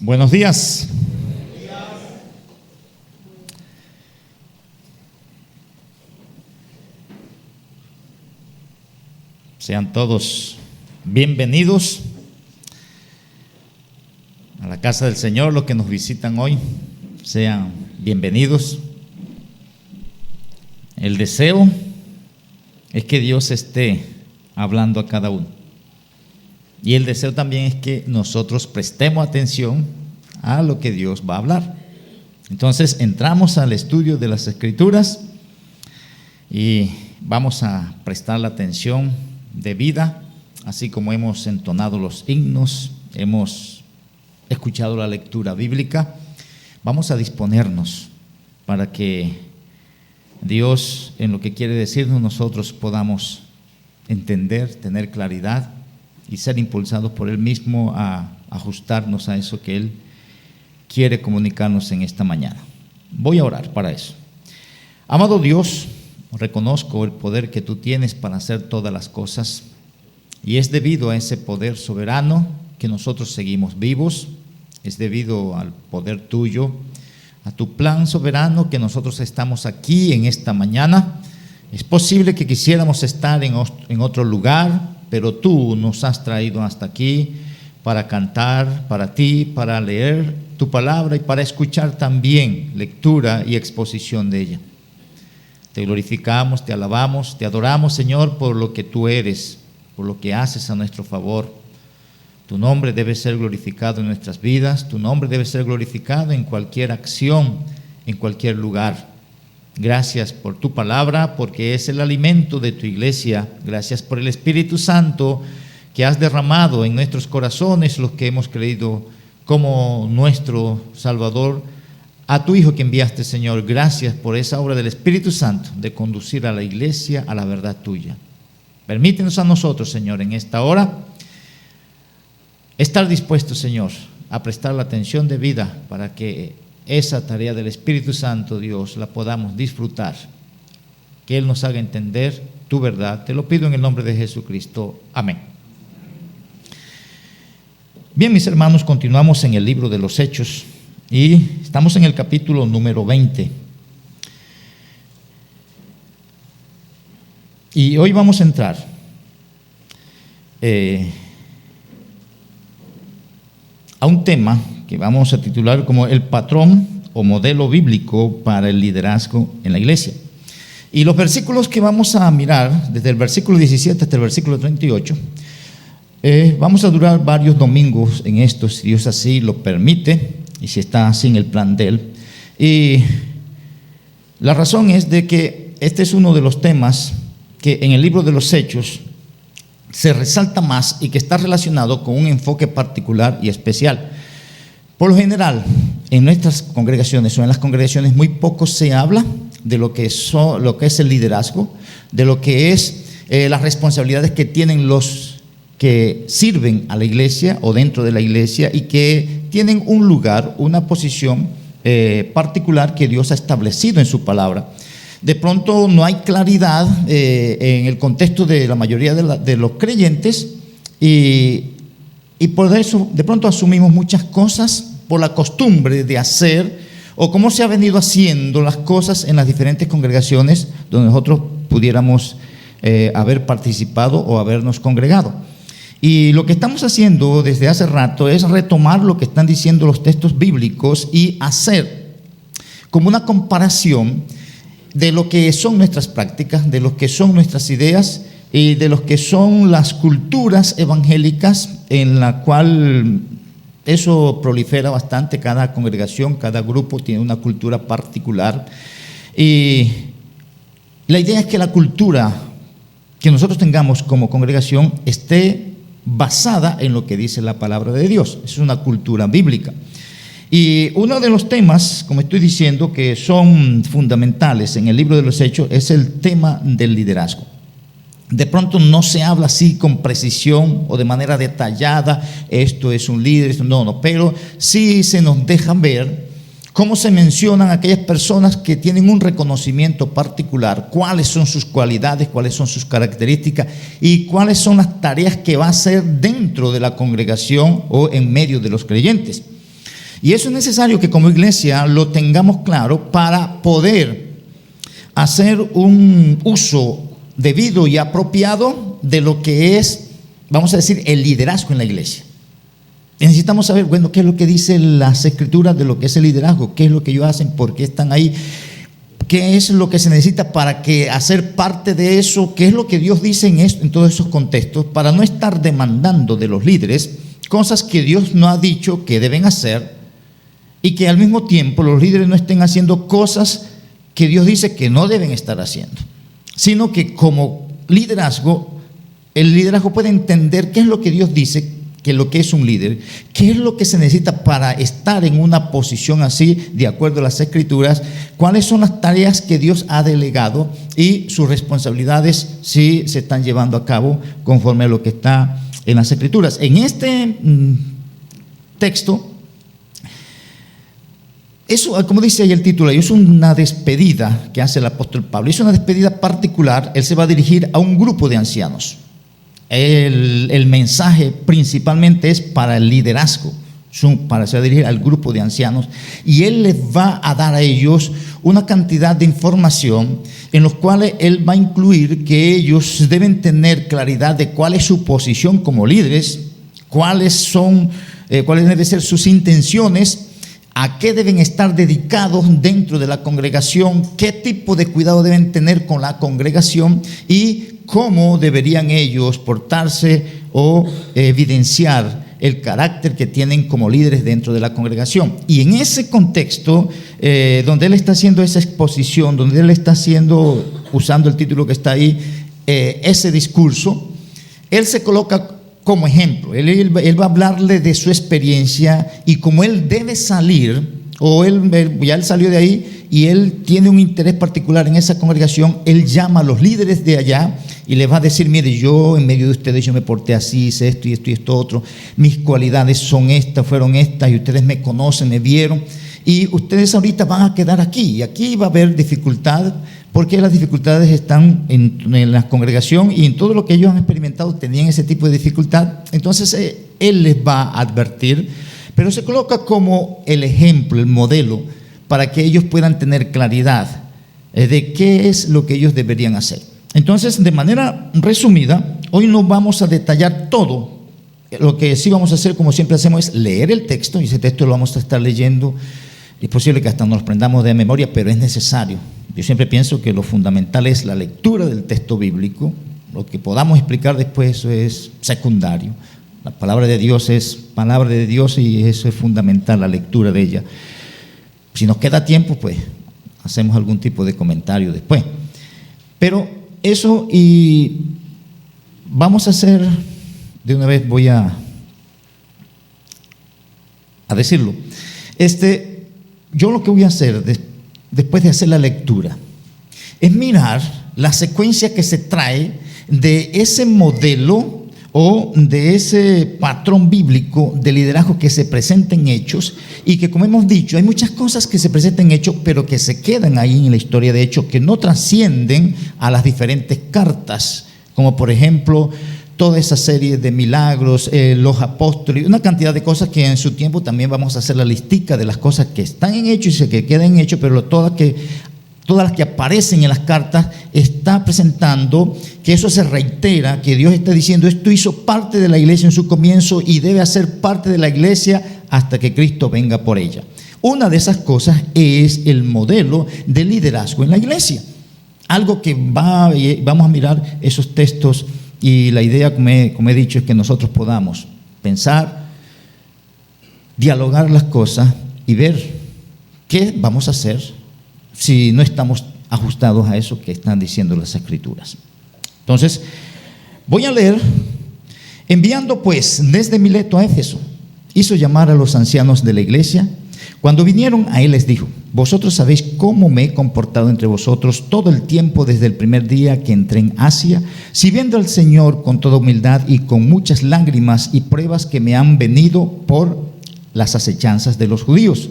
Buenos días. Sean todos bienvenidos a la casa del Señor. Los que nos visitan hoy, sean bienvenidos. El deseo es que Dios esté hablando a cada uno. Y el deseo también es que nosotros prestemos atención a lo que Dios va a hablar. Entonces entramos al estudio de las Escrituras y vamos a prestar la atención debida, así como hemos entonado los himnos, hemos escuchado la lectura bíblica. Vamos a disponernos para que Dios, en lo que quiere decirnos, nosotros podamos entender, tener claridad y ser impulsados por Él mismo a ajustarnos a eso que Él quiere comunicarnos en esta mañana. Voy a orar para eso. Amado Dios, reconozco el poder que Tú tienes para hacer todas las cosas, y es debido a ese poder soberano que nosotros seguimos vivos, es debido al poder Tuyo, a Tu plan soberano que nosotros estamos aquí en esta mañana. Es posible que quisiéramos estar en otro lugar, pero Tú nos has traído hasta aquí para cantar para Ti, para leer Tu palabra y para escuchar también lectura y exposición de ella. Te glorificamos, Te alabamos, Te adoramos, Señor, por lo que Tú eres, por lo que haces a nuestro favor. Tu nombre debe ser glorificado en nuestras vidas, Tu nombre debe ser glorificado en cualquier acción, en cualquier lugar. Gracias por Tu palabra, porque es el alimento de Tu iglesia. Gracias por el Espíritu Santo que has derramado en nuestros corazones, los que hemos creído como nuestro Salvador, a Tu Hijo que enviaste, Señor. Gracias por esa obra del Espíritu Santo de conducir a la iglesia a la verdad Tuya. Permítenos a nosotros, Señor, en esta hora estar dispuestos, Señor, a prestar la atención debida para que esa tarea del Espíritu Santo, Dios, la podamos disfrutar, que Él nos haga entender Tu verdad. Te lo pido en el nombre de Jesucristo. Amén. Bien, mis hermanos, continuamos en el libro de los Hechos y estamos en el capítulo número 20. Y hoy vamos a entrar a un tema que vamos a titular como el patrón o modelo bíblico para el liderazgo en la iglesia. Y los versículos que vamos a mirar, desde el versículo 17 hasta el versículo 38, vamos a durar varios domingos en esto, si Dios así lo permite, y si está así en el plan de Él. Y la razón es de que este es uno de los temas que en el libro de los Hechos se resalta más y que está relacionado con un enfoque particular y especial. Por lo general, en nuestras congregaciones o en las congregaciones muy poco se habla de lo que es el liderazgo, de lo que es las responsabilidades que tienen los que sirven a la iglesia o dentro de la iglesia y que tienen un lugar, una posición particular que Dios ha establecido en su palabra. De pronto no hay claridad en el contexto de la mayoría de los creyentes y por eso de pronto asumimos muchas cosas por la costumbre de hacer o cómo se ha venido haciendo las cosas en las diferentes congregaciones donde nosotros pudiéramos haber participado o habernos congregado. Y lo que estamos haciendo desde hace rato es retomar lo que están diciendo los textos bíblicos y hacer como una comparación de lo que son nuestras prácticas, de lo que son nuestras ideas y de lo que son las culturas evangélicas en la cual eso prolifera bastante. Cada congregación, cada grupo tiene una cultura particular y la idea es que la cultura que nosotros tengamos como congregación esté basada en lo que dice la palabra de Dios. Es una cultura bíblica. Y uno de los temas, como estoy diciendo, que son fundamentales en el libro de los Hechos es el tema del liderazgo. De pronto no se habla así con precisión o de manera detallada, esto es un líder, no, pero sí se nos deja ver cómo se mencionan aquellas personas que tienen un reconocimiento particular, cuáles son sus cualidades, cuáles son sus características y cuáles son las tareas que va a hacer dentro de la congregación o en medio de los creyentes. Y eso es necesario que como iglesia lo tengamos claro para poder hacer un uso debido y apropiado de lo que es, vamos a decir, el liderazgo en la iglesia. Necesitamos saber, bueno, qué es lo que dicen las escrituras de lo que es el liderazgo, qué es lo que ellos hacen, por qué están ahí, qué es lo que se necesita para que hacer parte de eso, qué es lo que Dios dice en todos esos contextos, para no estar demandando de los líderes cosas que Dios no ha dicho que deben hacer y que al mismo tiempo los líderes no estén haciendo cosas que Dios dice que no deben estar haciendo, sino que como liderazgo, el liderazgo puede entender qué es lo que Dios dice, que lo que es un líder, qué es lo que se necesita para estar en una posición así, de acuerdo a las escrituras, cuáles son las tareas que Dios ha delegado y sus responsabilidades si se están llevando a cabo conforme a lo que está en las escrituras. En este texto, eso, como dice ahí el título, es una despedida que hace el apóstol Pablo. Es una despedida particular. Él se va a dirigir a un grupo de ancianos. El mensaje principalmente es para el liderazgo, se va a dirigir al grupo de ancianos, y él les va a dar a ellos una cantidad de información en los cuales él va a incluir que ellos deben tener claridad de cuál es su posición como líderes, cuáles deben ser sus intenciones, a qué deben estar dedicados dentro de la congregación, qué tipo de cuidado deben tener con la congregación y cómo deberían ellos portarse o evidenciar el carácter que tienen como líderes dentro de la congregación. Y en ese contexto, donde él está haciendo esa exposición, donde él está usando el título que está ahí, ese discurso, él se coloca como ejemplo. Él va a hablarle de su experiencia y cómo él debe salir, o ya él salió de ahí y él tiene un interés particular en esa congregación. Él llama a los líderes de allá y les va a decir: mire, yo en medio de ustedes yo me porté así, hice esto y esto y esto otro, mis cualidades son estas, fueron estas, y ustedes me conocen, me vieron, y ustedes ahorita van a quedar aquí, y aquí va a haber dificultad, porque las dificultades están en la congregación, y en todo lo que ellos han experimentado tenían ese tipo de dificultad. Entonces él les va a advertir, pero se coloca como el ejemplo, el modelo, para que ellos puedan tener claridad de qué es lo que ellos deberían hacer. Entonces, de manera resumida, hoy no vamos a detallar todo. Lo que sí vamos a hacer, como siempre hacemos, es leer el texto, y ese texto lo vamos a estar leyendo. Es posible que hasta nos lo aprendamos de memoria, pero es necesario. Yo siempre pienso que lo fundamental es la lectura del texto bíblico. Lo que podamos explicar después, eso es secundario. La palabra de Dios es palabra de Dios, y eso es fundamental, la lectura de ella. Si nos queda tiempo, pues hacemos algún tipo de comentario después. Pero eso, y vamos a hacer, de una vez voy a decirlo. Yo lo que voy a hacer después de hacer la lectura es mirar la secuencia que se trae de ese modelo o de ese patrón bíblico de liderazgo que se presenta en Hechos, y que, como hemos dicho, hay muchas cosas que se presentan en Hechos, pero que se quedan ahí en la historia de Hechos, que no trascienden a las diferentes cartas, como por ejemplo toda esa serie de milagros, los apóstoles, una cantidad de cosas que en su tiempo también vamos a hacer la listica de las cosas que están en Hechos y que quedan en Hechos, pero todas las que aparecen en las cartas está presentando que eso se reitera, que Dios está diciendo: esto hizo parte de la iglesia en su comienzo y debe hacer parte de la iglesia hasta que Cristo venga por ella. Una de esas cosas es el modelo de liderazgo en la iglesia. Algo que vamos a mirar esos textos, y la idea, como he dicho, es que nosotros podamos pensar, dialogar las cosas y ver qué vamos a hacer si no estamos ajustados a eso que están diciendo las escrituras. Entonces, voy a leer: enviando pues desde Mileto a Éfeso, hizo llamar a los ancianos de la iglesia. Cuando vinieron a él les dijo: vosotros sabéis cómo me he comportado entre vosotros todo el tiempo desde el primer día que entré en Asia, sirviendo al Señor con toda humildad y con muchas lágrimas y pruebas que me han venido por las acechanzas de los judíos,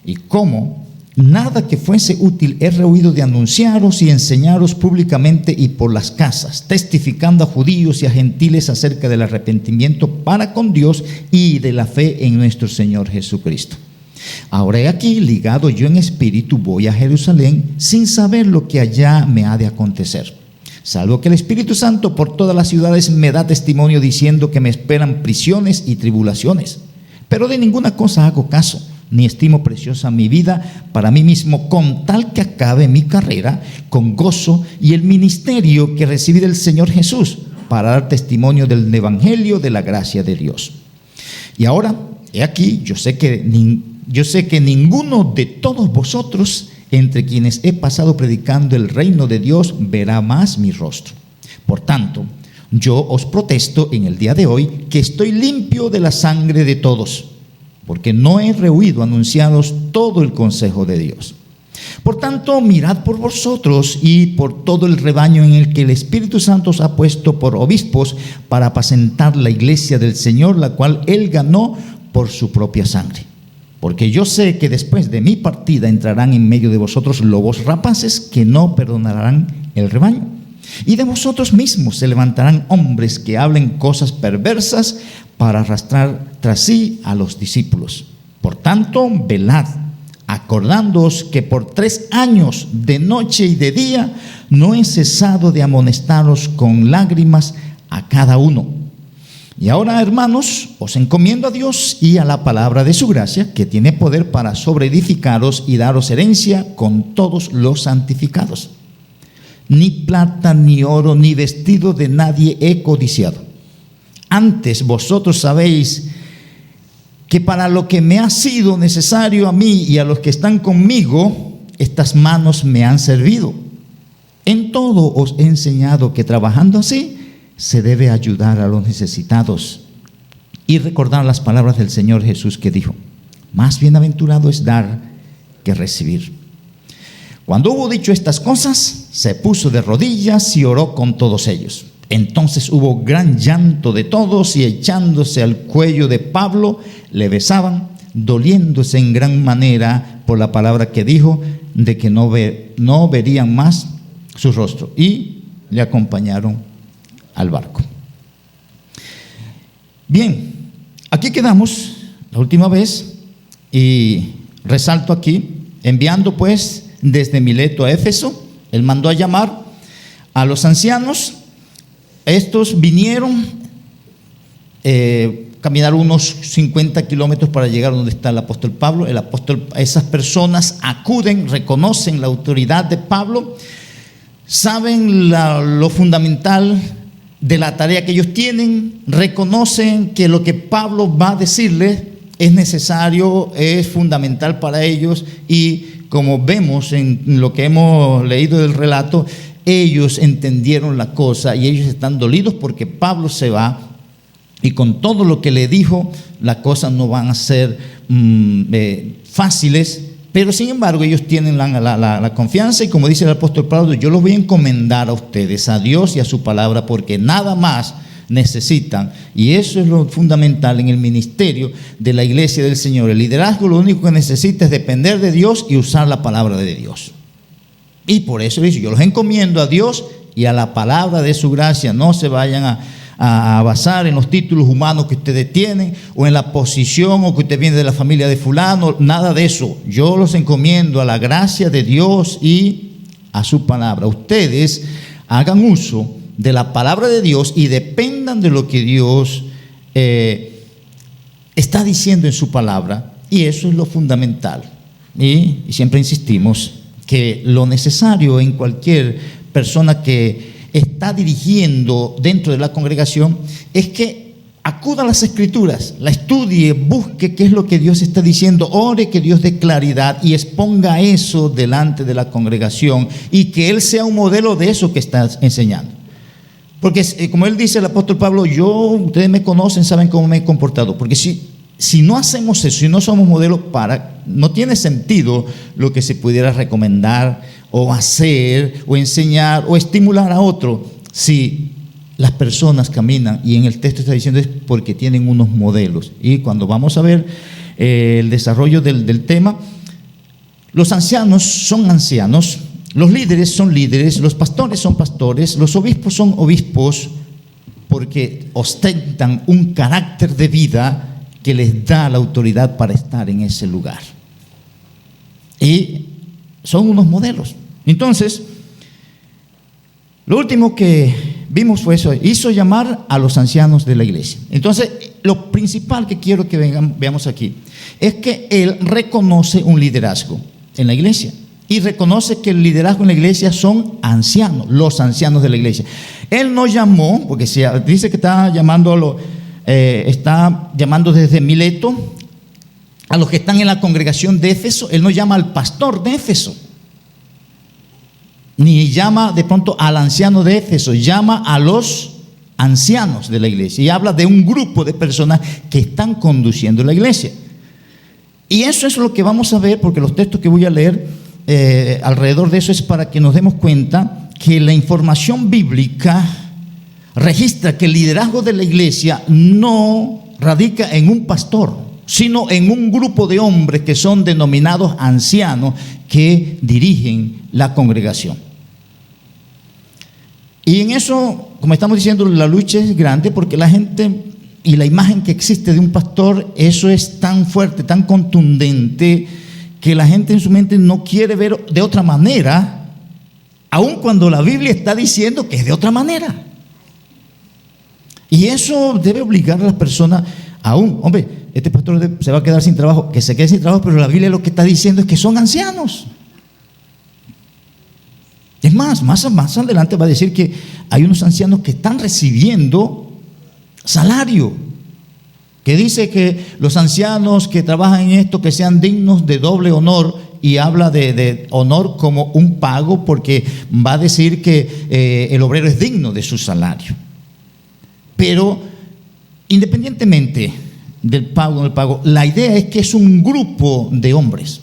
y cómo nada que fuese útil he rehuido de anunciaros y enseñaros públicamente y por las casas, testificando a judíos y a gentiles acerca del arrepentimiento para con Dios y de la fe en nuestro Señor Jesucristo. Ahora he aquí, ligado yo en espíritu, voy a Jerusalén sin saber lo que allá me ha de acontecer, salvo que el Espíritu Santo por todas las ciudades me da testimonio diciendo que me esperan prisiones y tribulaciones. Pero de ninguna cosa hago caso, ni estimo preciosa mi vida para mí mismo, con tal que acabe mi carrera con gozo y el ministerio que recibí del Señor Jesús, para dar testimonio del evangelio de la gracia de Dios. Y ahora, he aquí, yo sé que ninguno de todos vosotros, entre quienes he pasado predicando el reino de Dios, verá más mi rostro. Por tanto, yo os protesto en el día de hoy que estoy limpio de la sangre de todos, porque no he rehuido anunciaros todo el consejo de Dios. Por tanto, mirad por vosotros y por todo el rebaño en el que el Espíritu Santo os ha puesto por obispos para apacentar la iglesia del Señor, la cual Él ganó por su propia sangre. Porque yo sé que después de mi partida entrarán en medio de vosotros lobos rapaces que no perdonarán el rebaño. Y de vosotros mismos se levantarán hombres que hablen cosas perversas para arrastrar tras sí a los discípulos. Por tanto, velad, acordándoos que por 3 años, de noche y de día, no he cesado de amonestaros con lágrimas a cada uno. Y ahora, hermanos, os encomiendo a Dios y a la palabra de su gracia, que tiene poder para sobreedificaros y daros herencia con todos los santificados. Ni plata, ni oro, ni vestido de nadie he codiciado. Antes vosotros sabéis que para lo que me ha sido necesario a mí y a los que están conmigo, estas manos me han servido. En todo os he enseñado que trabajando así se debe ayudar a los necesitados y recordar las palabras del Señor Jesús que dijo: más bienaventurado es dar que recibir. Cuando hubo dicho estas cosas, se puso de rodillas y oró con todos ellos. Entonces hubo gran llanto de todos, y echándose al cuello de Pablo, le besaban, doliéndose en gran manera por la palabra que dijo, de que no verían más su rostro, y le acompañaron al barco. Bien, aquí quedamos la última vez, y resalto aquí, enviando pues desde Mileto a Éfeso, él mandó a llamar a los ancianos. Estos vinieron, caminaron unos 50 kilómetros para llegar donde está el apóstol Pablo. Esas personas acuden, reconocen la autoridad de Pablo, saben lo fundamental de la tarea que ellos tienen, reconocen que lo que Pablo va a decirles es necesario, es fundamental para ellos, y como vemos en lo que hemos leído del relato, ellos entendieron la cosa y ellos están dolidos porque Pablo se va, y con todo lo que le dijo, las cosas no van a ser fáciles, pero sin embargo ellos tienen la confianza, y como dice el apóstol Pablo, yo los voy a encomendar a ustedes, a Dios y a su palabra, porque nada más necesitan, y eso es lo fundamental en el ministerio de la iglesia del Señor. El liderazgo lo único que necesita es depender de Dios y usar la palabra de Dios. Y por eso dice: yo los encomiendo a Dios y a la palabra de su gracia. No se vayan a basar en los títulos humanos que ustedes tienen, o en la posición, o que usted viene de la familia de fulano, nada de eso. Yo los encomiendo a la gracia de Dios y a su palabra. Ustedes hagan uso de la palabra de Dios y dependan de lo que Dios está diciendo en su palabra, y eso es lo fundamental. Y siempre insistimos que lo necesario en cualquier persona que está dirigiendo dentro de la congregación es que acuda a las Escrituras, la estudie, busque qué es lo que Dios está diciendo, ore que Dios dé claridad y exponga eso delante de la congregación, y que Él sea un modelo de eso que está enseñando. Porque como él dice, el apóstol Pablo, ustedes me conocen, saben cómo me he comportado. Porque si no hacemos eso, si no somos modelos, no tiene sentido lo que se pudiera recomendar o hacer o enseñar o estimular a otro, si las personas caminan, y en el texto está diciendo, es porque tienen unos modelos. Y cuando vamos a ver el desarrollo del tema, los ancianos son ancianos, los líderes son líderes, los pastores son pastores, los obispos son obispos, porque ostentan un carácter de vida que les da la autoridad para estar en ese lugar. Y son unos modelos. Entonces, lo último que vimos fue eso: hizo llamar a los ancianos de la iglesia. Entonces, lo principal que quiero que veamos aquí es que él reconoce un liderazgo en la iglesia y reconoce que el liderazgo en la iglesia son ancianos, los ancianos de la iglesia. Él no llamó, porque dice que está llamando desde Mileto a los que están en la congregación de Éfeso. Él no llama al pastor de Éfeso, ni llama de pronto al anciano de Éfeso, llama a los ancianos de la iglesia y habla de un grupo de personas que están conduciendo la iglesia. Y eso es lo que vamos a ver, porque los textos que voy a leer alrededor de eso es para que nos demos cuenta que la información bíblica registra que el liderazgo de la iglesia no radica en un pastor, sino en un grupo de hombres que son denominados ancianos que dirigen la congregación. Y en eso, como estamos diciendo, la lucha es grande, porque la gente y la imagen que existe de un pastor, eso es tan fuerte, tan contundente, que la gente en su mente no quiere ver de otra manera, aun cuando la Biblia está diciendo que es de otra manera. Y eso debe obligar a las personas, aún, hombre, este pastor se va a quedar sin trabajo, que se quede sin trabajo, pero la Biblia lo que está diciendo es que son ancianos. Es más adelante va a decir que hay unos ancianos que están recibiendo salario, que dice que los ancianos que trabajan en esto, que sean dignos de doble honor, y habla de honor como un pago, porque va a decir que el obrero es digno de su salario. Pero independientemente del pago o no del pago, la idea es que es un grupo de hombres.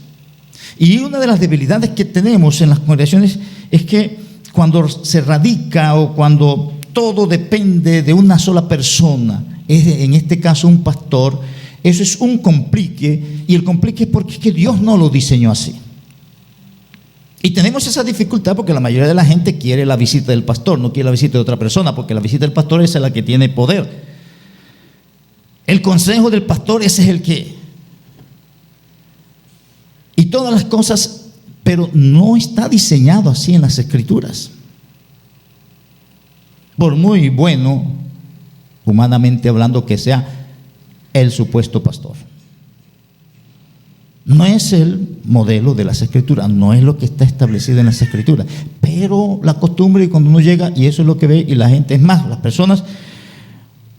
Y una de las debilidades que tenemos en las congregaciones es que cuando se radica o cuando todo depende de una sola persona, en este caso un pastor, eso es un complique, y el complique es porque es que Dios no lo diseñó así. Y tenemos esa dificultad porque la mayoría de la gente quiere la visita del pastor, no quiere la visita de otra persona, porque la visita del pastor es la que tiene poder. El consejo del pastor, ese es el que... Y todas las cosas, pero no está diseñado así en las Escrituras. Por muy bueno, humanamente hablando, que sea el supuesto pastor, no es el modelo de las Escrituras, no es lo que está establecido en las Escrituras. Pero la costumbre, y cuando uno llega, y eso es lo que ve, y la gente, es más, las personas,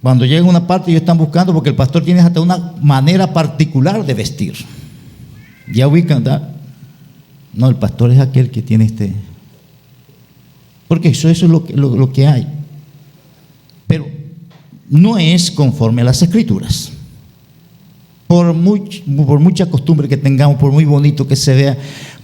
cuando llegan a una parte, ellos están buscando, porque el pastor tiene hasta una manera particular de vestir. Ya ubican, ¿verdad? No, el pastor es aquel que tiene porque eso es lo que hay. Pero no es conforme a las Escrituras. Por mucha costumbre que tengamos, por muy bonito que se vea,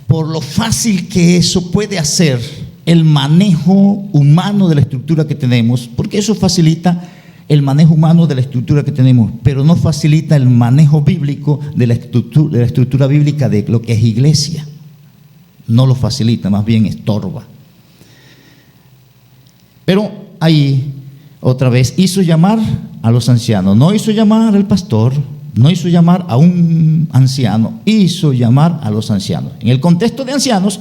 por lo fácil que eso puede hacer el manejo humano de la estructura que tenemos, porque eso facilita el manejo humano de la estructura que tenemos, pero no facilita el manejo bíblico de la estructura bíblica de lo que es iglesia. No lo facilita, más bien estorba. Pero ahí, otra vez, hizo llamar a los ancianos. No hizo llamar al pastor, no hizo llamar a un anciano, hizo llamar a los ancianos. En el contexto de ancianos,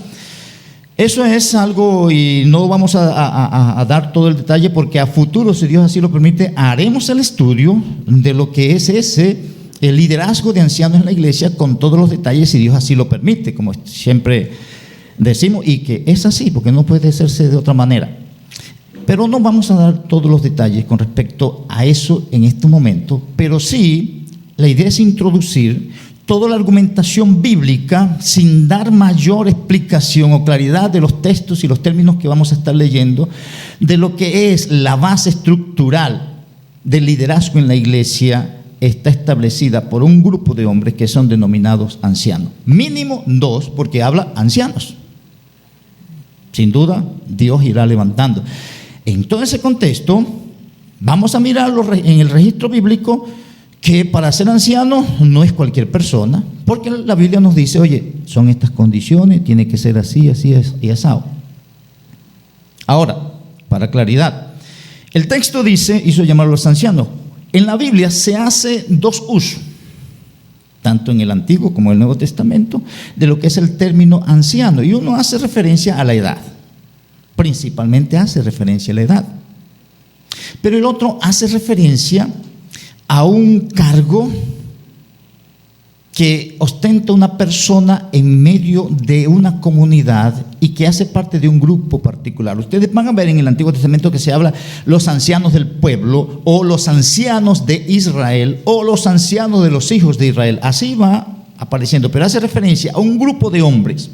eso es algo, y no vamos a dar todo el detalle, porque a futuro, si Dios así lo permite, haremos el estudio de lo que es el liderazgo de ancianos en la iglesia, con todos los detalles, si Dios así lo permite, como siempre decimos, y que es así, porque no puede hacerse de otra manera. Pero no vamos a dar todos los detalles con respecto a eso en este momento, pero sí, la idea es introducir toda la argumentación bíblica sin dar mayor explicación o claridad de los textos y los términos que vamos a estar leyendo, de lo que es la base estructural del liderazgo en la iglesia. Está establecida por un grupo de hombres que son denominados ancianos. Mínimo 2, porque habla ancianos. Sin duda, Dios irá levantando. En todo ese contexto, vamos a mirarlo en el registro bíblico, que para ser anciano no es cualquier persona, porque la Biblia nos dice, oye, son estas condiciones, tiene que ser así, así y asado. Ahora, para claridad, el texto dice, hizo llamar a los ancianos. En la Biblia se hace dos usos, tanto en el Antiguo como en el Nuevo Testamento, de lo que es el término anciano. Y uno hace referencia a la edad, principalmente hace referencia a la edad. Pero el otro hace referencia a un cargo que ostenta una persona en medio de una comunidad y que hace parte de un grupo particular. Ustedes van a ver en el Antiguo Testamento que se habla los ancianos del pueblo, o los ancianos de Israel, o los ancianos de los hijos de Israel. Así va apareciendo, pero hace referencia a un grupo de hombres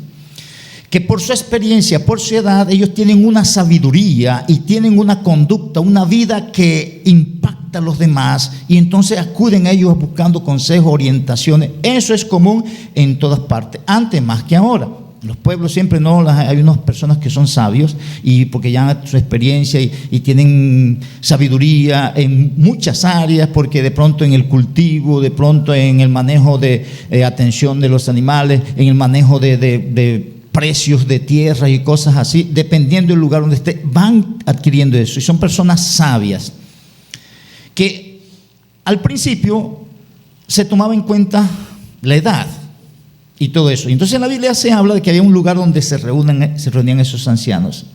que por su experiencia, por su edad, ellos tienen una sabiduría y tienen una conducta, una vida que impacta a los demás, y entonces acuden a ellos buscando consejos, orientaciones. Eso es común en todas partes, antes más que ahora. Los pueblos siempre hay unas personas que son sabios, y porque ya han su experiencia y tienen sabiduría en muchas áreas, porque de pronto en el cultivo, de pronto en el manejo de atención de los animales, en el manejo de precios de tierra y cosas así, dependiendo del lugar donde esté, van adquiriendo eso, y son personas sabias que al principio se tomaba en cuenta la edad y todo eso. Y entonces en la Biblia se habla de que había un lugar donde se reunían esos ancianos,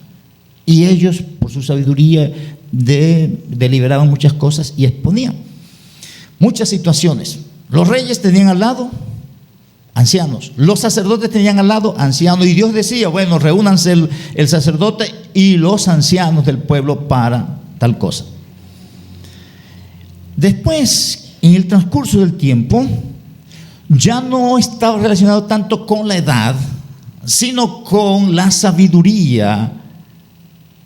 y ellos, por su sabiduría, deliberaban muchas cosas y exponían muchas situaciones. Los reyes tenían al lado ancianos, los sacerdotes tenían al lado ancianos, y Dios decía, bueno, reúnanse el sacerdote y los ancianos del pueblo para tal cosa. Después, en el transcurso del tiempo, ya no estaba relacionado tanto con la edad, sino con la sabiduría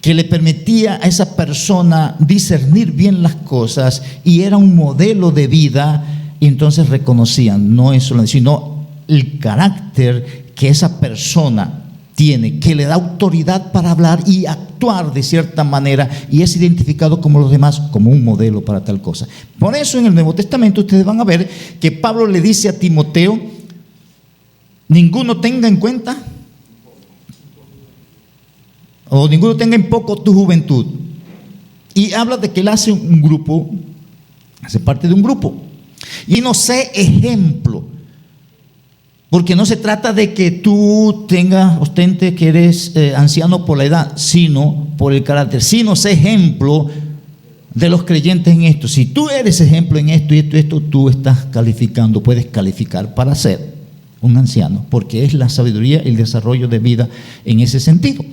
que le permitía a esa persona discernir bien las cosas, y era un modelo de vida. Y entonces reconocían, no es solo, sino el carácter que esa persona tiene, que le da autoridad para hablar y actuar de cierta manera, y es identificado como los demás, como un modelo para tal cosa. Por eso en el Nuevo Testamento ustedes van a ver que Pablo le dice a Timoteo: ninguno tenga en cuenta, o ninguno tenga en poco tu juventud. Y habla de que él hace un grupo, hace parte de un grupo, y no sé ejemplo. Porque no se trata de que tú ostente que eres anciano por la edad, sino por el carácter. Sino sé ejemplo de los creyentes en esto. Si tú eres ejemplo en esto y esto, tú estás calificando, puedes calificar para ser un anciano, porque es la sabiduría y el desarrollo de vida en ese sentido.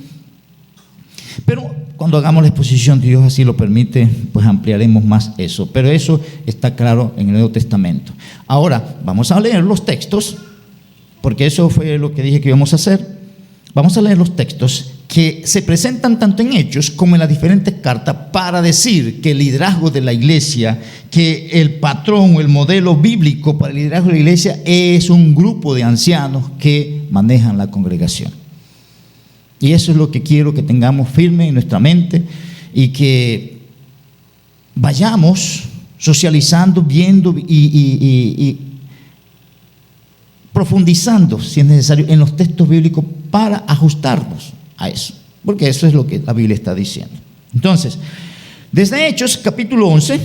Pero cuando hagamos la exposición, si Dios así lo permite, pues ampliaremos más eso. Pero eso está claro en el Nuevo Testamento. Ahora vamos a leer los textos, porque eso fue lo que dije que íbamos a hacer. Vamos a leer los textos que se presentan tanto en Hechos como en las diferentes cartas, para decir que el liderazgo de la iglesia, que el patrón o el modelo bíblico para el liderazgo de la iglesia es un grupo de ancianos que manejan la congregación. Y eso es lo que quiero que tengamos firme en nuestra mente, y que vayamos socializando, viendo y profundizando, si es necesario, en los textos bíblicos para ajustarnos a eso, porque eso es lo que la Biblia está diciendo. Entonces, desde Hechos capítulo 11,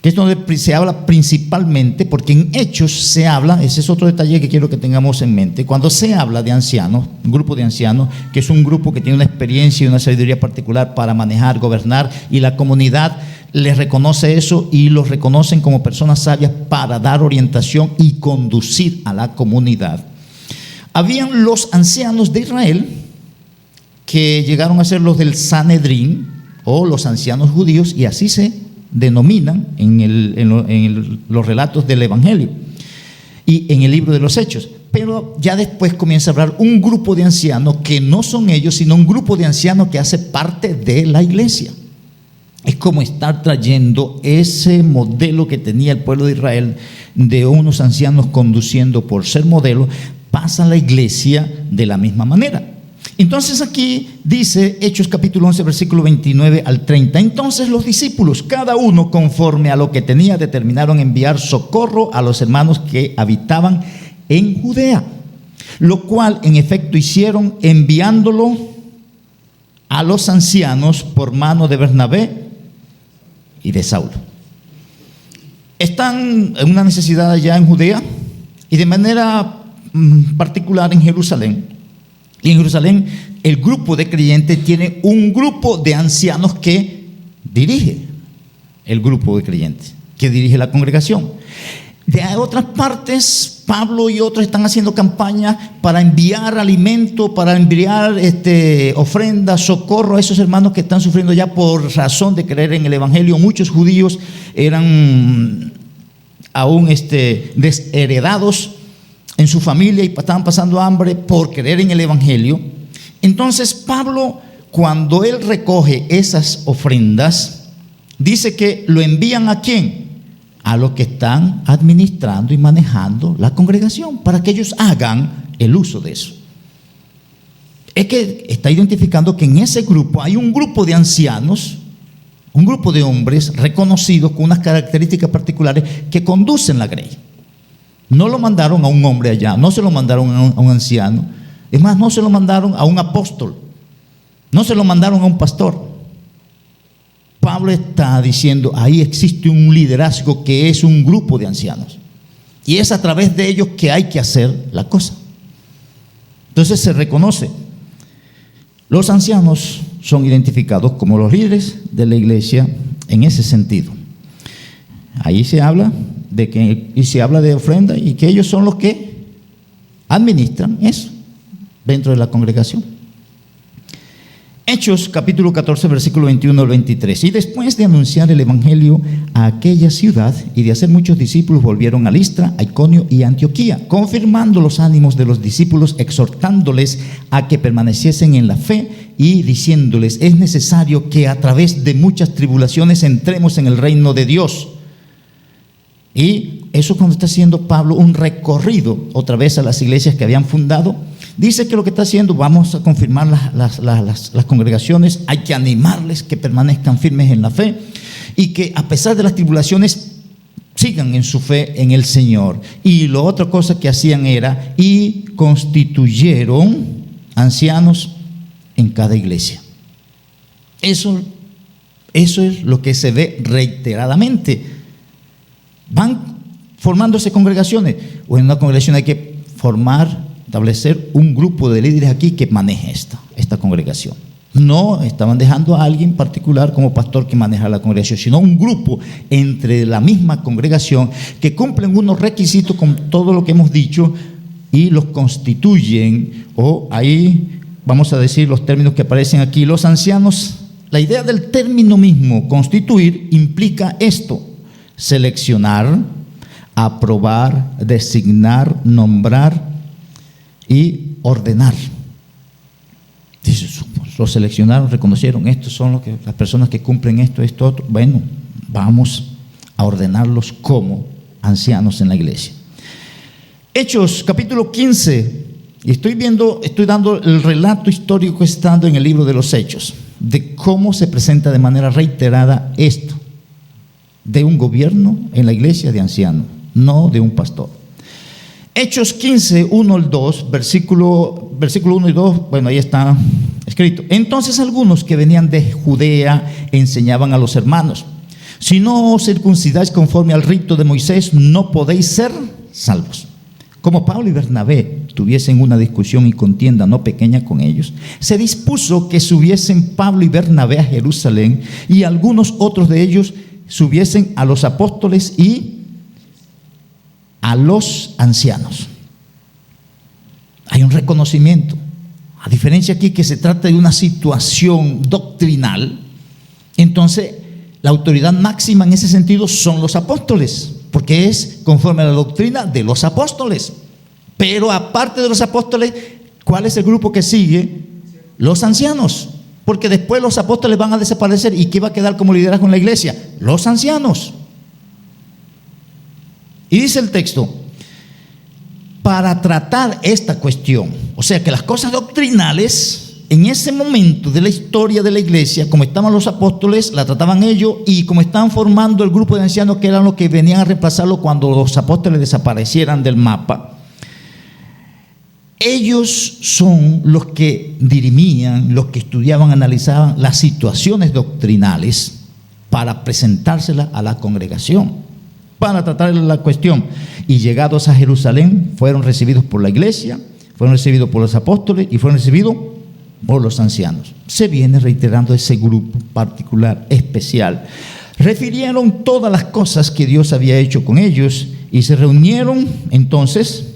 que es donde se habla principalmente, porque en Hechos se habla, ese es otro detalle que quiero que tengamos en mente, cuando se habla de ancianos, un grupo de ancianos, que es un grupo que tiene una experiencia y una sabiduría particular para manejar, gobernar, y la comunidad les reconoce eso y los reconocen como personas sabias para dar orientación y conducir a la comunidad. Habían los ancianos de Israel, que llegaron a ser los del Sanedrín, o los ancianos judíos, y así se denominan en los relatos del Evangelio y en el libro de los Hechos. Pero ya después comienza a hablar un grupo de ancianos que no son ellos, sino un grupo de ancianos que hace parte de la iglesia. Es como estar trayendo ese modelo que tenía el pueblo de Israel, de unos ancianos conduciendo por ser modelo, pasa a la iglesia de la misma manera. Entonces aquí dice Hechos capítulo 11 versículo 29 al 30. Entonces los discípulos, cada uno conforme a lo que tenía, determinaron enviar socorro a los hermanos que habitaban en Judea, lo cual en efecto hicieron, enviándolo a los ancianos por mano de Bernabé y de Saulo. están en una necesidad allá en Judea y de manera particular en Jerusalén. Y en Jerusalén el grupo de creyentes tiene un grupo de ancianos que dirige el grupo de creyentes, que dirige la congregación. De otras partes, Pablo y otros están haciendo campaña para enviar alimento, para enviar ofrendas, socorro a esos hermanos que están sufriendo ya por razón de creer en el evangelio. Muchos judíos eran aún desheredados en su familia y estaban pasando hambre por creer en el evangelio. Entonces Pablo, cuando él recoge esas ofrendas, dice que lo envían ¿a quién? A los que están administrando y manejando la congregación, para que ellos hagan el uso de eso. Es que está identificando que en ese grupo hay un grupo de ancianos, un grupo de hombres reconocidos con unas características particulares que conducen la grey. No lo mandaron a un hombre allá, no se lo mandaron a un anciano, es más, no se lo mandaron a un apóstol, no se lo mandaron a un pastor. Pablo está diciendo, ahí existe un liderazgo que es un grupo de ancianos. Y es a través de ellos que hay que hacer la cosa. Entonces se reconoce. Los ancianos son identificados como los líderes de la iglesia en ese sentido. Ahí se habla y se habla de ofrenda y que ellos son los que administran eso dentro de la congregación. Hechos capítulo 14 versículo 21 al 23. Y después de anunciar el evangelio a aquella ciudad y de hacer muchos discípulos, volvieron a Listra, a Iconio y a Antioquía, confirmando los ánimos de los discípulos, exhortándoles a que permaneciesen en la fe y diciéndoles: es necesario que a través de muchas tribulaciones entremos en el reino de Dios. Y eso cuando está haciendo Pablo un recorrido otra vez a las iglesias que habían fundado, dice que lo que está haciendo, vamos a confirmar las congregaciones, hay que animarles que permanezcan firmes en la fe y que a pesar de las tribulaciones sigan en su fe en el Señor. Y la otra cosa que hacían era, y constituyeron ancianos en cada iglesia. Eso es lo que se ve reiteradamente. Van formándose congregaciones, o en una congregación hay que establecer un grupo de líderes aquí que maneje esta congregación. No estaban dejando a alguien particular como pastor que maneja la congregación, sino un grupo entre la misma congregación que cumplen unos requisitos con todo lo que hemos dicho y los constituyen, o ahí vamos a decir los términos que aparecen aquí. Los ancianos, la idea del término mismo, constituir, implica esto: seleccionar, aprobar, designar, nombrar y ordenar. Dice, los seleccionaron, reconocieron, estos son las personas que cumplen esto, otro. Bueno, vamos a ordenarlos como ancianos en la iglesia. Hechos capítulo 15, y estoy dando el relato histórico que está dando en el libro de los Hechos, de cómo se presenta de manera reiterada esto, de un gobierno en la iglesia de ancianos, no de un pastor. Hechos 15, 1 al 2, versículo 1 y 2, bueno, ahí está escrito. Entonces algunos que venían de Judea enseñaban a los hermanos: si no os circuncidáis conforme al rito de Moisés, no podéis ser salvos. Como Pablo y Bernabé tuviesen una discusión y contienda no pequeña con ellos, se dispuso que subiesen Pablo y Bernabé a Jerusalén, y algunos otros de ellos subiesen a los apóstoles y a los ancianos. Hay un reconocimiento, a diferencia aquí que se trata de una situación doctrinal. Entonces la autoridad máxima en ese sentido son los apóstoles, porque es conforme a la doctrina de los apóstoles. Pero aparte de los apóstoles, ¿cuál es el grupo que sigue? Los ancianos, porque después los apóstoles van a desaparecer. ¿Y qué va a quedar como liderazgo en la iglesia? Los ancianos. Y dice el texto: para tratar esta cuestión, o sea que las cosas doctrinales en ese momento de la historia de la iglesia, como estaban los apóstoles, la trataban ellos, y como estaban formando el grupo de ancianos que eran los que venían a reemplazarlo cuando los apóstoles desaparecieran del mapa, ellos son los que dirimían, los que estudiaban, analizaban las situaciones doctrinales para presentárselas a la congregación. para tratar la cuestión. Y llegados a Jerusalén, fueron recibidos por la iglesia, fueron recibidos por los apóstoles y fueron recibidos por los ancianos. Se viene reiterando ese grupo particular, especial. Refirieron todas las cosas que Dios había hecho con ellos y se reunieron entonces,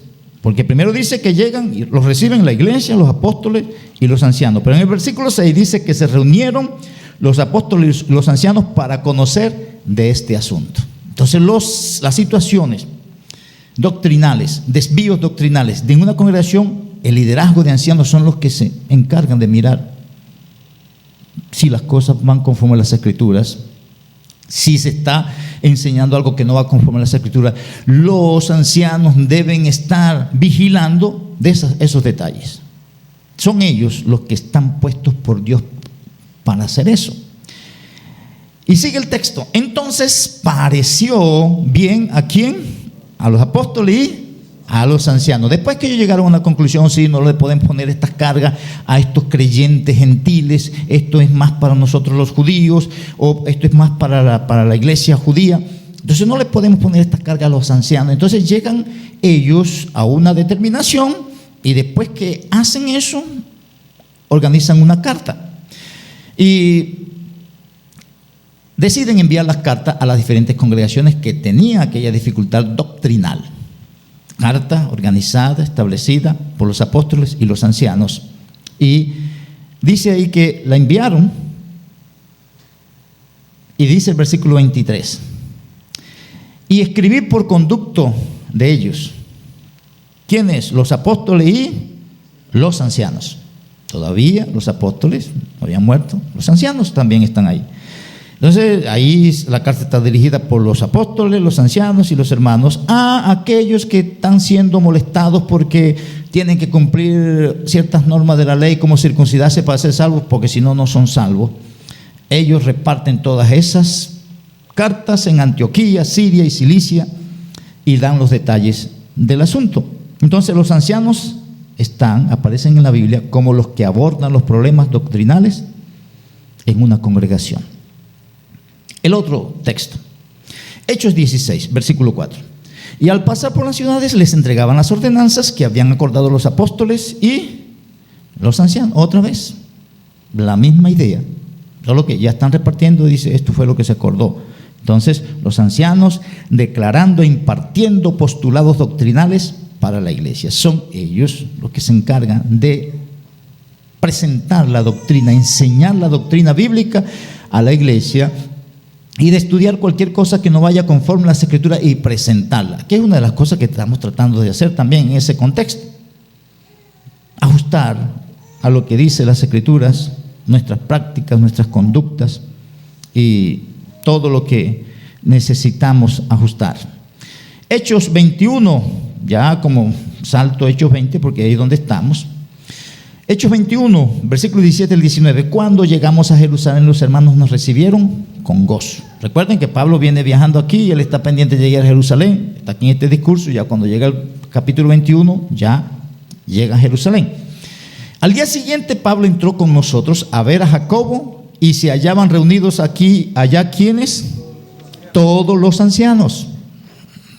porque primero dice que llegan y los reciben la iglesia, los apóstoles y los ancianos. Pero en el versículo 6 dice que se reunieron los apóstoles y los ancianos para conocer de este asunto. Entonces las situaciones doctrinales, desvíos doctrinales de una congregación, el liderazgo de ancianos son los que se encargan de mirar si las cosas van conforme a las Escrituras, si se está enseñando algo que no va conforme a las Escrituras. Los ancianos deben estar vigilando de esos detalles. Son ellos los que están puestos por Dios para hacer eso. Y sigue el texto. Entonces pareció bien ¿a quién? A los apóstoles y a los ancianos. Después que ellos llegaron a una conclusión, sí, no le pueden poner estas cargas a estos creyentes gentiles, esto es más para nosotros los judíos, o esto es más para la iglesia judía. Entonces no le podemos poner esta carga a los ancianos. Entonces llegan ellos a una determinación y después que hacen eso, organizan una carta. Y deciden enviar las cartas a las diferentes congregaciones que tenían aquella dificultad doctrinal. Carta organizada, establecida por los apóstoles y los ancianos. Y dice ahí que la enviaron. Y dice el versículo 23. Y escribí por conducto de ellos. ¿Quiénes? Los apóstoles y los ancianos. Todavía los apóstoles no habían muerto. Los ancianos también están ahí. Entonces, ahí la carta está dirigida por los apóstoles, los ancianos y los hermanos a aquellos que están siendo molestados porque tienen que cumplir ciertas normas de la ley, como circuncidarse para ser salvos, porque si no, no son salvos. Ellos reparten todas esas cartas en Antioquía, Siria y Cilicia y dan los detalles del asunto. Entonces, los ancianos aparecen en la Biblia como los que abordan los problemas doctrinales en una congregación. El otro texto, Hechos 16, versículo 4. Y al pasar por las ciudades les entregaban las ordenanzas que habían acordado los apóstoles y los ancianos. Otra vez, la misma idea, solo que ya están repartiendo, dice, esto fue lo que se acordó. Entonces, los ancianos declarando e impartiendo postulados doctrinales para la iglesia. Son ellos los que se encargan de presentar la doctrina, enseñar la doctrina bíblica a la iglesia y de estudiar cualquier cosa que no vaya conforme a las Escrituras y presentarla, que es una de las cosas que estamos tratando de hacer también en ese contexto. Ajustar a lo que dice las Escrituras, nuestras prácticas, nuestras conductas y todo lo que necesitamos ajustar. Hechos 21, ya como salto a Hechos 20 porque ahí es donde estamos. Hechos 21, versículo 17 al 19. Cuando llegamos a Jerusalén, los hermanos nos recibieron con gozo. Recuerden que Pablo viene viajando aquí y él está pendiente de llegar a Jerusalén. Está aquí en este discurso, ya cuando llega el capítulo 21, ya llega a Jerusalén. Al día siguiente, Pablo entró con nosotros a ver a Jacobo y se hallaban reunidos allá, ¿quiénes? Todos los ancianos.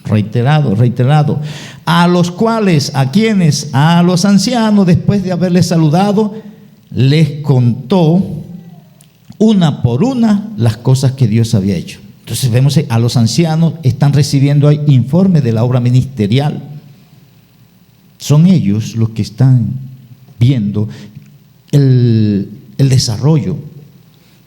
Reiterado. A los cuales, ¿a quiénes? A los ancianos, después de haberles saludado, les contó una por una las cosas que Dios había hecho. Entonces vemos a los ancianos, están recibiendo ahí informe de la obra ministerial. Son ellos los que están viendo el desarrollo,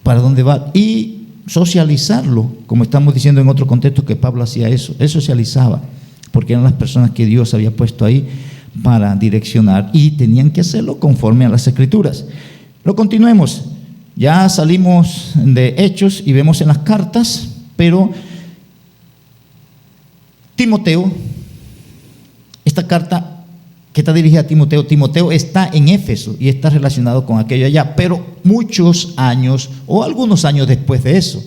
para dónde va, y socializarlo, como estamos diciendo en otro contexto que Pablo hacía eso, él socializaba, porque eran las personas que Dios había puesto ahí para direccionar y tenían que hacerlo conforme a las Escrituras. Lo continuemos, ya salimos de Hechos y vemos en las cartas, pero Timoteo, esta carta que está dirigida a Timoteo está en Éfeso y está relacionado con aquello allá, pero muchos años o algunos años después de eso.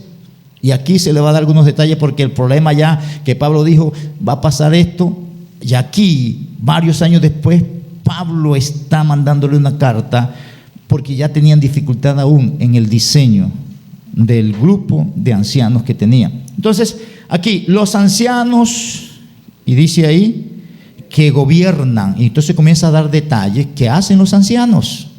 Y aquí se le va a dar algunos detalles porque el problema ya que Pablo dijo, va a pasar esto, y aquí varios años después Pablo está mandándole una carta porque ya tenían dificultad aún en el diseño del grupo de ancianos que tenían. Entonces, aquí, los ancianos, y dice ahí, que gobiernan. Y entonces comienza a dar detalles. ¿Qué hacen los ancianos?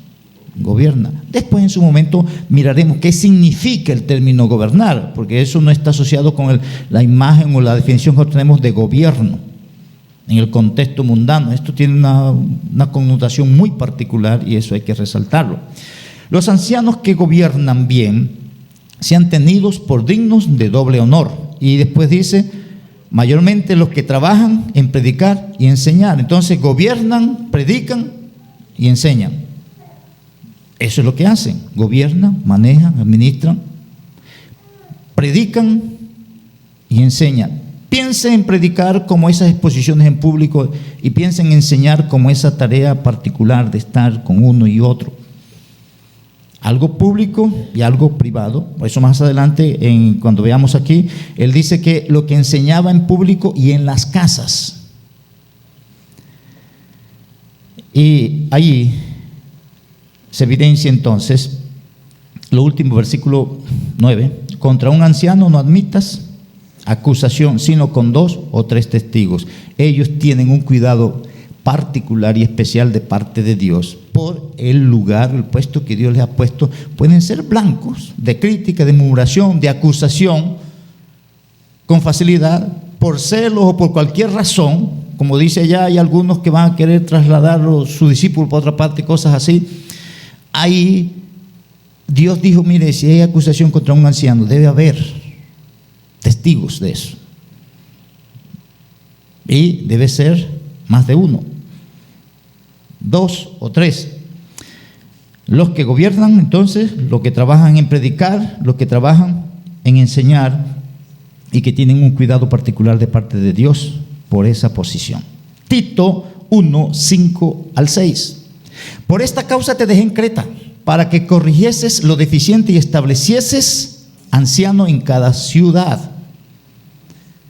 Gobiernan. Después en su momento miraremos qué significa el término gobernar, porque eso no está asociado con la imagen o la definición que tenemos de gobierno en el contexto mundano. Esto tiene una connotación muy particular y eso hay que resaltarlo. Los ancianos que gobiernan bien sean tenidos por dignos de doble honor. Y después dice, mayormente los que trabajan en predicar y enseñar. Entonces gobiernan, predican y enseñan. Eso es lo que hacen. Gobiernan, manejan, administran, predican y enseñan. Piensen en predicar como esas exposiciones en público y piensen en enseñar como esa tarea particular de estar con uno y otro. Algo público y algo privado. Por eso más adelante, cuando veamos aquí, él dice que lo que enseñaba en público y en las casas. Y ahí se evidencia entonces, lo último, versículo 9, contra un anciano no admitas acusación, sino con 2 o 3 testigos. Ellos tienen un cuidado particular y especial de parte de Dios por el lugar, el puesto que Dios les ha puesto. Pueden ser blancos de crítica, de murmuración, de acusación con facilidad, por celos o por cualquier razón. Como dice allá, hay algunos que van a querer trasladar a su discípulo para otra parte, cosas así. Ahí Dios dijo, mire, si hay acusación contra un anciano, debe haber testigos de eso. Y debe ser más de uno, 2 o 3. Los que gobiernan, entonces, los que trabajan en predicar, los que trabajan en enseñar y que tienen un cuidado particular de parte de Dios por esa posición. Tito 1, 5 al 6. Por esta causa te dejé en Creta, para que corrigieses lo deficiente y establecieses anciano en cada ciudad.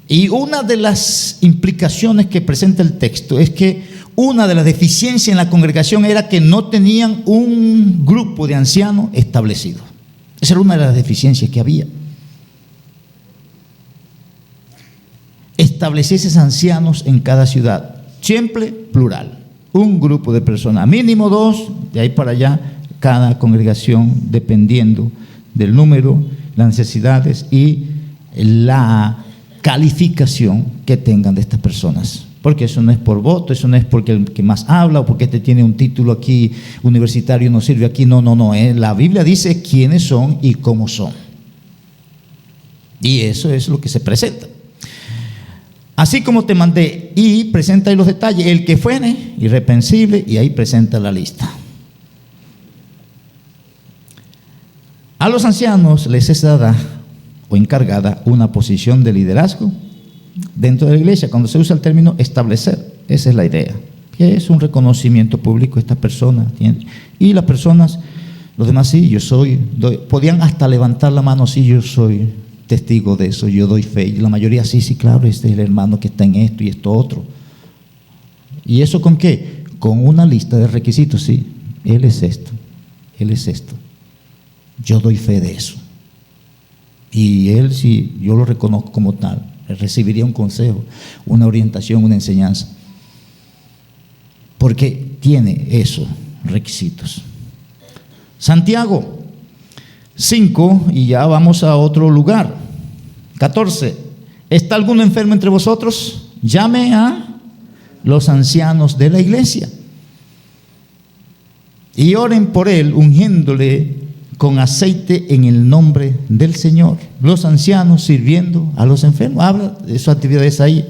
Y una de las implicaciones que presenta el texto es que una de las deficiencias en la congregación era que no tenían un grupo de ancianos establecido. Esa era una de las deficiencias que había. Establecieses ancianos en cada ciudad, siempre plural, un grupo de personas, mínimo 2, de ahí para allá, cada congregación, dependiendo del número, las necesidades y la calificación que tengan de estas personas. Porque eso no es por voto, eso no es porque el que más habla o porque este tiene un título aquí universitario no sirve aquí. No. La Biblia dice quiénes son y cómo son. Y eso es lo que se presenta. Así como te mandé, y presenta ahí los detalles, el que fuere irreprensible, y ahí presenta la lista. A los ancianos les es dada o encargada una posición de liderazgo dentro de la iglesia. Cuando se usa el término establecer, esa es la idea, que es un reconocimiento público. Esta persona tiene, y las personas, los demás, sí, yo soy, podían hasta levantar la mano, sí, yo soy testigo de eso, yo doy fe. Y la mayoría, sí, claro, este es el hermano que está en esto y esto otro. ¿Y eso con qué? Con una lista de requisitos. Sí, él es esto, él es esto, yo doy fe de eso. Y él, sí, yo lo reconozco como tal, recibiría un consejo, una orientación, una enseñanza, porque tiene esos requisitos. Santiago 5, y ya vamos a otro lugar. 14. ¿Está alguno enfermo entre vosotros? Llame a los ancianos de la iglesia y oren por él, ungiéndole con aceite en el nombre del Señor. Los ancianos sirviendo a los enfermos. Habla de sus actividades ahí.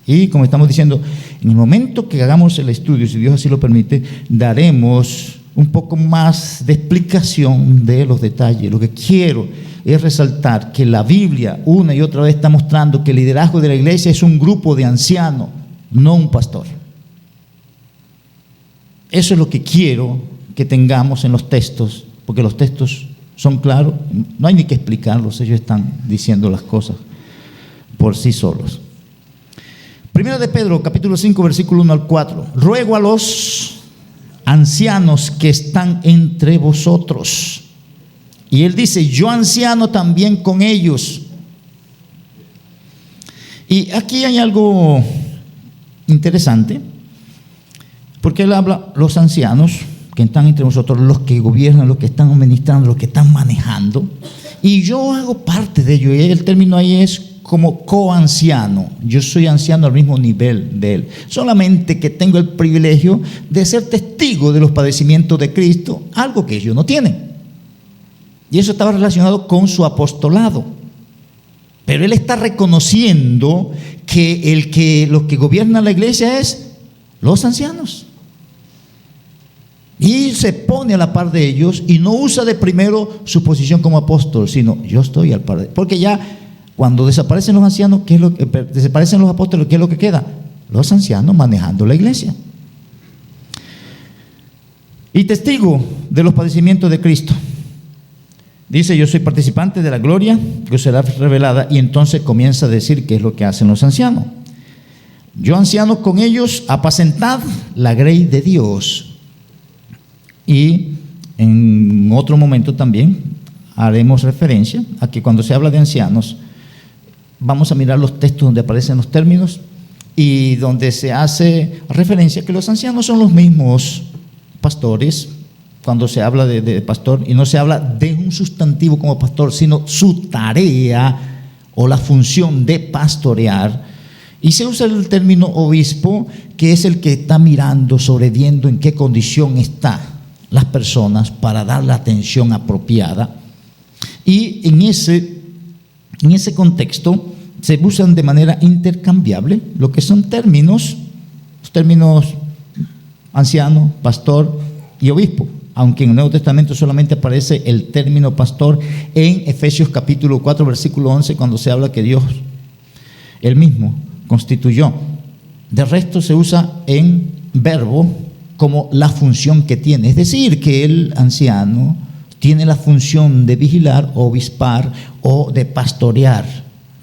Y como estamos diciendo, en el momento que hagamos el estudio, si Dios así lo permite, daremos un poco más de explicación de los detalles. Lo que quiero es resaltar que la Biblia una y otra vez está mostrando que el liderazgo de la iglesia es un grupo de ancianos, no un pastor. Eso es lo que quiero que tengamos en los textos, porque los textos son claros, no hay ni que explicarlos, ellos están diciendo las cosas por sí solos. Primero de Pedro, capítulo 5, versículo 1 al 4. Ruego a los ancianos que están entre vosotros. Y él dice, yo anciano también con ellos. Y aquí hay algo interesante, porque él habla los ancianos que están entre nosotros, los que gobiernan, los que están administrando, los que están manejando, y yo hago parte de ello, y el término ahí es como coanciano. Yo soy anciano al mismo nivel de él, solamente que tengo el privilegio de ser testigo de los padecimientos de Cristo, algo que ellos no tienen, y eso estaba relacionado con su apostolado. Pero él está reconociendo que los que gobiernan la iglesia es los ancianos. Y se pone a la par de ellos y no usa de primero su posición como apóstol, sino yo estoy al par de ellos. Porque ya cuando desaparecen los ancianos, desaparecen los apóstoles, ¿qué es lo que queda? Los ancianos manejando la iglesia. Y testigo de los padecimientos de Cristo. Dice, yo soy participante de la gloria que será revelada, y entonces comienza a decir qué es lo que hacen los ancianos. Yo, anciano, con ellos apacentad la grey de Dios. Y en otro momento también haremos referencia a que cuando se habla de ancianos, vamos a mirar los textos donde aparecen los términos y donde se hace referencia a que los ancianos son los mismos pastores. Cuando se habla de pastor, y no se habla de un sustantivo como pastor, sino su tarea o la función de pastorear. Y se usa el término obispo, que es el que está mirando, sobreviendo en qué condición están las personas para dar la atención apropiada. Y en ese contexto se usan de manera intercambiable lo que son términos, los términos anciano, pastor y obispo. Aunque en el Nuevo Testamento solamente aparece el término pastor en Efesios capítulo 4, versículo 11, cuando se habla que Dios, Él mismo, constituyó. De resto se usa en verbo como la función que tiene. Es decir, que el anciano tiene la función de vigilar, obispar o de pastorear,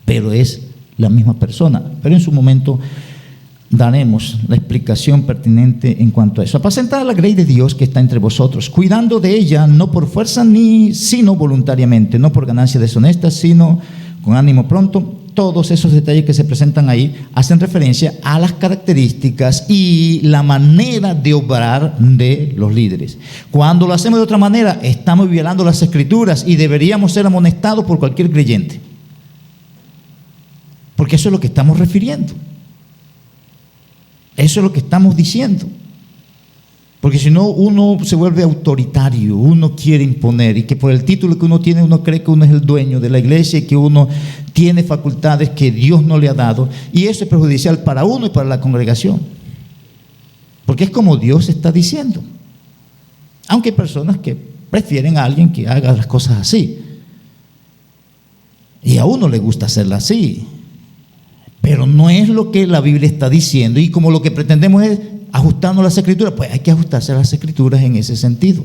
pero es la misma persona. Pero en su momento daremos la explicación pertinente en cuanto a eso. Apacentad la grey de Dios que está entre vosotros, cuidando de ella, no por fuerza sino voluntariamente, no por ganancia deshonesta, sino con ánimo pronto. Todos esos detalles que se presentan ahí hacen referencia a las características y la manera de obrar de los líderes. Cuando lo hacemos de otra manera, estamos violando las Escrituras y deberíamos ser amonestados por cualquier creyente, porque eso es lo que estamos refiriendo. Eso es lo que estamos diciendo. Porque si no, uno se vuelve autoritario, uno quiere imponer, y que por el título que uno tiene, uno cree que uno es el dueño de la iglesia y que uno tiene facultades que Dios no le ha dado, y eso es perjudicial para uno y para la congregación, porque es como Dios está diciendo. Aunque hay personas que prefieren a alguien que haga las cosas así, y a uno le gusta hacerlas así, pero no es lo que la Biblia está diciendo. Y como lo que pretendemos es ajustarnos a las Escrituras, pues hay que ajustarse a las Escrituras en ese sentido.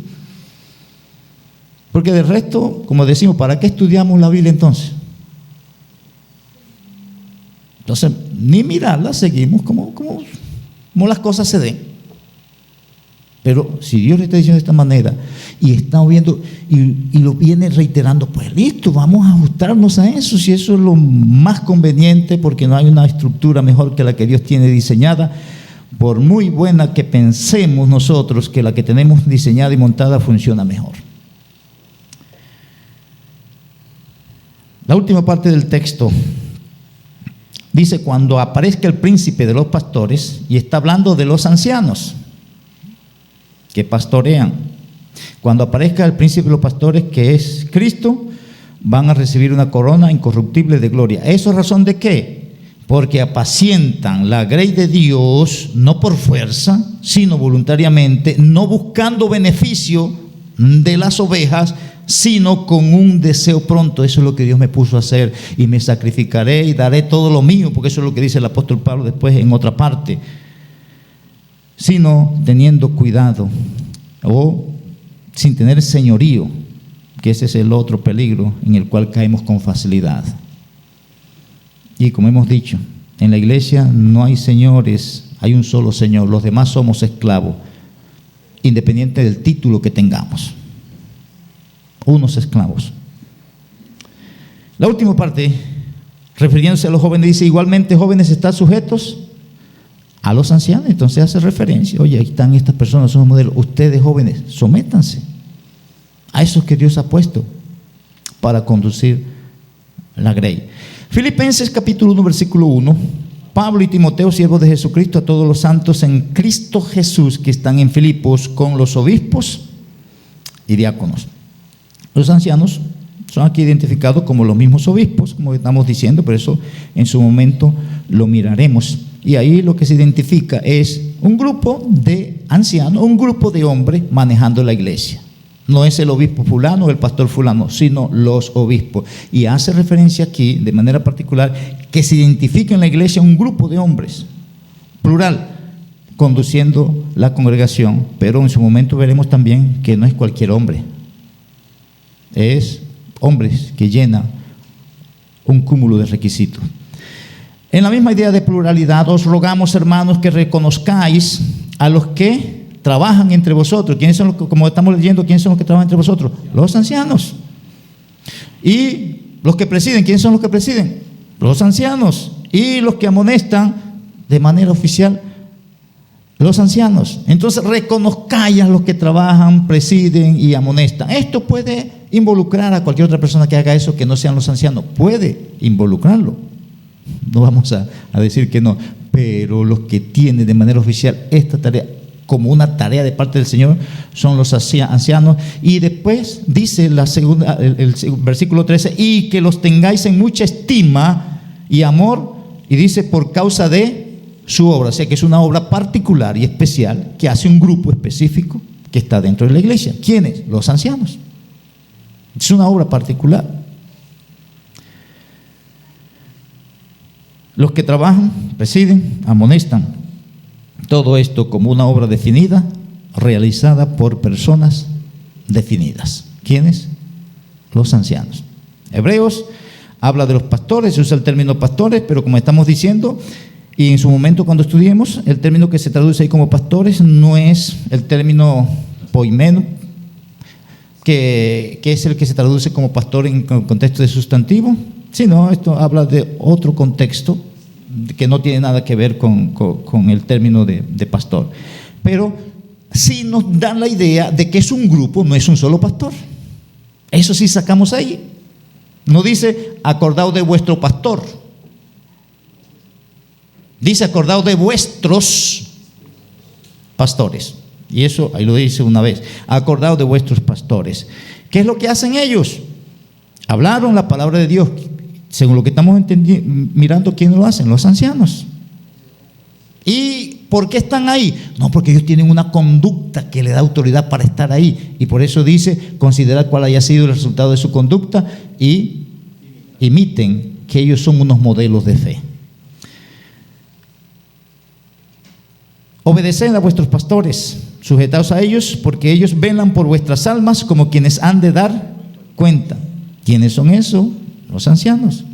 Porque de resto, como decimos, ¿para qué estudiamos la Biblia entonces? Entonces, ni mirarla, seguimos como las cosas se den. Pero si Dios le está diciendo de esta manera y está viendo y lo viene reiterando, pues listo, vamos a ajustarnos a eso, si eso es lo más conveniente, porque no hay una estructura mejor que la que Dios tiene diseñada, por muy buena que pensemos nosotros que la que tenemos diseñada y montada funciona mejor. La última parte del texto dice: cuando aparezca el príncipe de los pastores, y está hablando de los ancianos que pastorean. Cuando aparezca el príncipe de los pastores, que es Cristo, van a recibir una corona incorruptible de gloria. ¿Eso es razón de qué? Porque apacientan la grey de Dios, no por fuerza, sino voluntariamente, no buscando beneficio de las ovejas, sino con un deseo pronto. Eso es lo que Dios me puso a hacer, y me sacrificaré y daré todo lo mío, porque eso es lo que dice el apóstol Pablo después en otra parte. Sino teniendo cuidado, o sin tener señorío, que ese es el otro peligro en el cual caemos con facilidad. Y como hemos dicho, en la iglesia no hay señores, hay un solo Señor, los demás somos esclavos, independiente del título que tengamos, unos esclavos. La última parte refiriéndose a los jóvenes, dice: igualmente, jóvenes, están sujetos a los ancianos. Entonces hace referencia: oye, ahí están estas personas, son los modelos. Ustedes, jóvenes, sométanse a esos que Dios ha puesto para conducir la grey. Filipenses capítulo 1, versículo 1. Pablo y Timoteo, siervos de Jesucristo, a todos los santos en Cristo Jesús que están en Filipos, con los obispos y diáconos. Los ancianos son aquí identificados como los mismos obispos, como estamos diciendo, pero eso en su momento lo miraremos. Y ahí lo que se identifica es un grupo de ancianos, un grupo de hombres manejando la iglesia. No es el obispo fulano o el pastor fulano, sino los obispos. Y hace referencia aquí, de manera particular, que se identifica en la iglesia un grupo de hombres, plural, conduciendo la congregación. Pero en su momento veremos también que no es cualquier hombre. Es hombres que llenan un cúmulo de requisitos. En la misma idea de pluralidad, os rogamos, hermanos, que reconozcáis a los que trabajan entre vosotros. ¿Quiénes son los que, como estamos leyendo, quiénes son los que trabajan entre vosotros? Los ancianos. Y los que presiden, ¿quiénes son los que presiden? Los ancianos. Y los que amonestan de manera oficial, los ancianos. Entonces, reconozcáis a los que trabajan, presiden y amonestan. Esto puede involucrar a cualquier otra persona que haga eso, que no sean los ancianos. Puede involucrarlo. No vamos a decir que no. Pero los que tienen de manera oficial esta tarea como una tarea de parte del Señor son los ancianos. Y después dice el versículo 13: y que los tengáis en mucha estima y amor, y dice, por causa de su obra. O sea que es una obra particular y especial que hace un grupo específico que está dentro de la iglesia. ¿Quiénes? Los ancianos. Es una obra particular. Los que trabajan, presiden, amonestan. Todo esto como una obra definida, realizada por personas definidas. ¿Quiénes? Los ancianos. Hebreos habla de los pastores, se usa el término pastores, pero como estamos diciendo, y en su momento cuando estudiemos, el término que se traduce ahí como pastores no es el término poimeno, que es el que se traduce como pastor en contexto de sustantivo, sino esto habla de otro contexto que no tiene nada que ver con el término de pastor. Pero sí nos dan la idea de que es un grupo, no es un solo pastor. Eso sí sacamos ahí. No dice acordaos de vuestro pastor, dice acordaos de vuestros pastores. Y eso ahí lo dice una vez: acordaos de vuestros pastores. ¿Qué es lo que hacen ellos? Hablaron la palabra de Dios. Según lo que estamos mirando, ¿quiénes lo hacen? Los ancianos. ¿Y por qué están ahí? No, porque ellos tienen una conducta que le da autoridad para estar ahí. Y por eso dice: considerad cuál haya sido el resultado de su conducta y imiten que ellos son unos modelos de fe. Obedeced a vuestros pastores, sujetaos a ellos, porque ellos velan por vuestras almas como quienes han de dar cuenta. ¿Quiénes son esos? Los ancianos,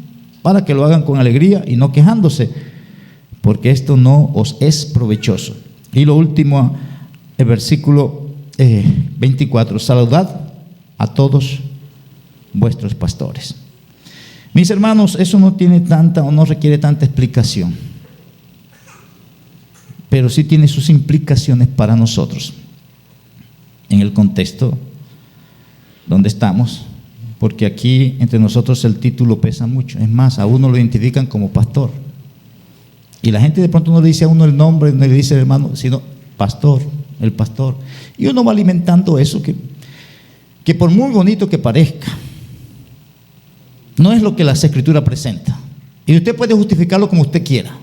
para que lo hagan con alegría y no quejándose, porque esto no os es provechoso. Y lo último, el versículo 24: saludad a todos vuestros pastores. Mis hermanos, eso no tiene tanta o no requiere tanta explicación, pero sí tiene sus implicaciones para nosotros en el contexto donde estamos. Porque aquí entre nosotros el título pesa mucho. Es más, a uno lo identifican como pastor. Y la gente de pronto no le dice a uno el nombre, no le dice el hermano, sino pastor, el pastor. Y uno va alimentando eso que por muy bonito que parezca, no es lo que la Escritura presenta. Y usted puede justificarlo como usted quiera,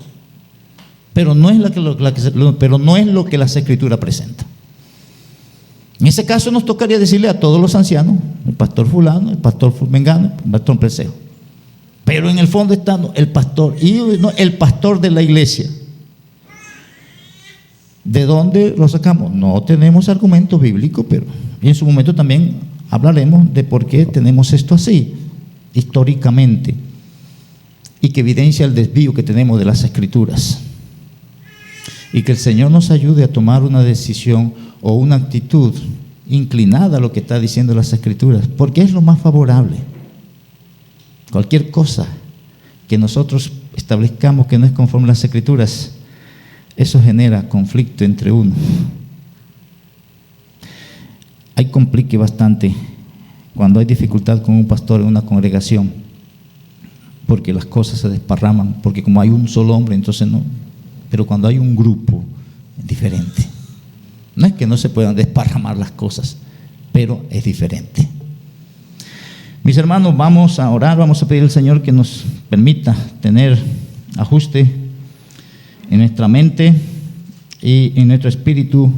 pero no es lo que la Escritura presenta. En ese caso nos tocaría decirle a todos los ancianos: el pastor fulano, el pastor mengano, el pastor Preseo. Pero en el fondo está el pastor, y no, el pastor de la iglesia. ¿De dónde lo sacamos? No tenemos argumento bíblico, pero en su momento también hablaremos de por qué tenemos esto así, históricamente, y que evidencia el desvío que tenemos de las Escrituras. Y que el Señor nos ayude a tomar una decisión o una actitud inclinada a lo que está diciendo las Escrituras, porque es lo más favorable. Cualquier cosa que nosotros establezcamos que no es conforme a las Escrituras, eso genera conflicto entre uno. Hay complique bastante cuando hay dificultad con un pastor en una congregación, porque las cosas se desparraman, porque como hay un solo hombre, entonces no. Pero cuando hay un grupo, es diferente. No es que no se puedan desparramar las cosas, pero es diferente. Mis hermanos, vamos a orar, vamos a pedir al Señor que nos permita tener ajuste en nuestra mente y en nuestro espíritu,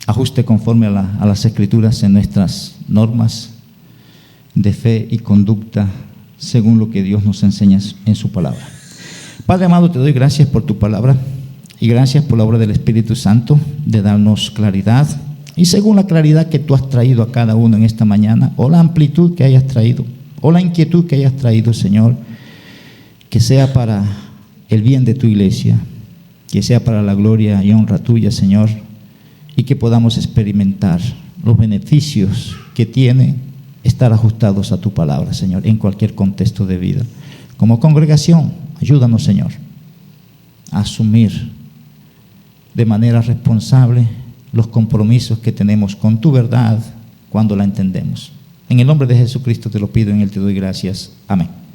ajuste conforme a las Escrituras en nuestras normas de fe y conducta según lo que Dios nos enseña en su palabra. Padre amado, te doy gracias por tu palabra y gracias por la obra del Espíritu Santo de darnos claridad, y según la claridad que tú has traído a cada uno en esta mañana, o la amplitud que hayas traído, o la inquietud que hayas traído, Señor, que sea para el bien de tu iglesia, que sea para la gloria y honra tuya, Señor, y que podamos experimentar los beneficios que tiene estar ajustados a tu palabra, Señor, en cualquier contexto de vida. Como congregación, ayúdanos, Señor, a asumir de manera responsable los compromisos que tenemos con tu verdad cuando la entendemos. En el nombre de Jesucristo te lo pido, en él te doy gracias. Amén.